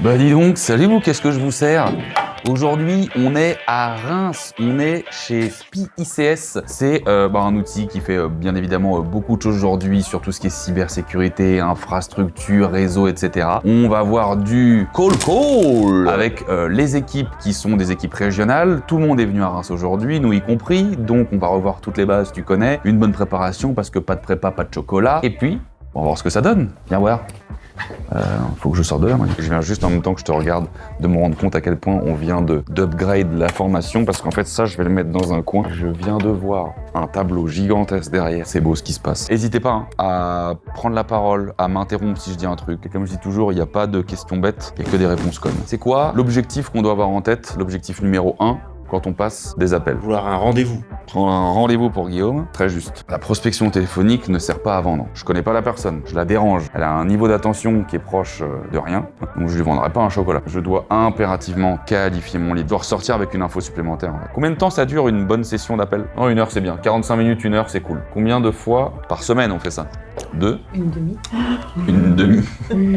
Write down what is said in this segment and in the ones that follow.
Bah dis donc, salut vous, qu'est-ce que je vous sers? Aujourd'hui, on est à Reims, on est chez SPI ICS. C'est un outil qui fait bien évidemment beaucoup de choses aujourd'hui sur tout ce qui est cybersécurité, infrastructure, réseau, etc. On va voir du call avec les équipes qui sont des équipes régionales. Tout le monde est venu à Reims aujourd'hui, nous y compris. Donc on va revoir toutes les bases, tu connais. Une bonne préparation parce que pas de prépa, pas de chocolat. Et puis, on va voir ce que ça donne. Viens voir. Faut que je sorte de là. Moi. Je viens juste en même temps que je te regarde de me rendre compte à quel point on vient d'upgrade la formation parce qu'en fait ça je vais le mettre dans un coin. Je viens de voir un tableau gigantesque derrière. C'est beau ce qui se passe. N'hésitez pas à prendre la parole, à m'interrompre si je dis un truc. Et comme je dis toujours, il n'y a pas de questions bêtes, il n'y a que des réponses connes. C'est quoi l'objectif qu'on doit avoir en tête? L'objectif numéro 1 quand on passe des appels. Vouloir un rendez-vous. Prendre un rendez-vous pour Guillaume, très juste. La prospection téléphonique ne sert pas à vendre. Je connais pas la personne, je la dérange. Elle a un niveau d'attention qui est proche de rien, donc je lui vendrai pas un chocolat. Je dois impérativement qualifier mon lead. Je dois ressortir avec une info supplémentaire. Combien de temps ça dure une bonne session d'appel? Oh, 1 heure c'est bien. 45 minutes, 1 heure c'est cool. Combien de fois par semaine on fait ça? 2? Une demi. Une demi.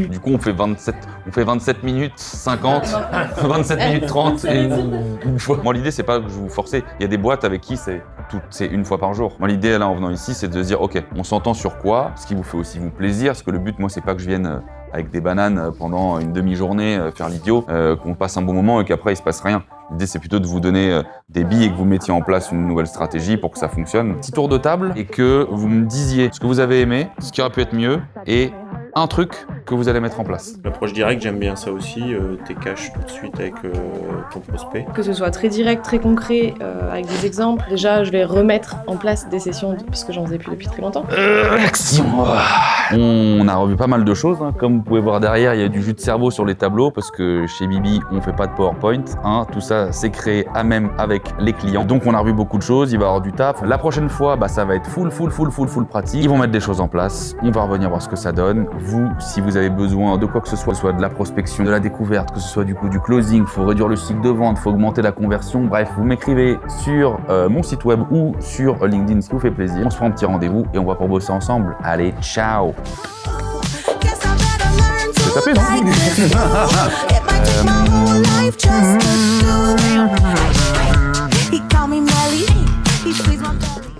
Du coup on fait 27 minutes 50, 27 minutes 30 et une fois. Moi l'idée c'est pas que je vous forcer. Il y a des boîtes avec qui c'est une fois par jour. Moi l'idée là en venant ici c'est de se dire ok, on s'entend sur quoi, ce qui vous fait aussi vous plaisir, parce que le but moi c'est pas que je vienne avec des bananes pendant une demi-journée faire l'idiot, qu'on passe un bon moment et qu'après il se passe rien. L'idée c'est plutôt de vous donner des billes et que vous mettiez en place une nouvelle stratégie pour que ça fonctionne. Petit tour de table et que vous me disiez ce que vous avez aimé, ce qui aurait pu être mieux et un truc que vous allez mettre en place. L'approche directe, j'aime bien ça aussi. T'es cash tout de suite avec ton prospect. Que ce soit très direct, très concret, avec des exemples. Déjà, je vais remettre en place des sessions, parce que j'en faisais plus depuis très longtemps. Action. On a revu pas mal de choses. Hein. Comme vous pouvez voir derrière, il y a du jus de cerveau sur les tableaux, parce que chez Bibi, on fait pas de PowerPoint. Hein. Tout ça, c'est créé à même avec les clients. Donc on a revu beaucoup de choses, il va y avoir du taf. La prochaine fois, ça va être full pratique. Ils vont mettre des choses en place. On va revenir voir ce que ça donne. Vous, si vous avez besoin de quoi que ce soit de la prospection, de la découverte, que ce soit du coup du closing, faut réduire le cycle de vente, faut augmenter la conversion, bref, vous m'écrivez sur mon site web ou sur LinkedIn, ce qui vous fait plaisir. On se prend un petit rendez-vous et on va pour bosser ensemble. Allez, ciao. C'est tapé, non? He called me Melly, he squeezed my belly.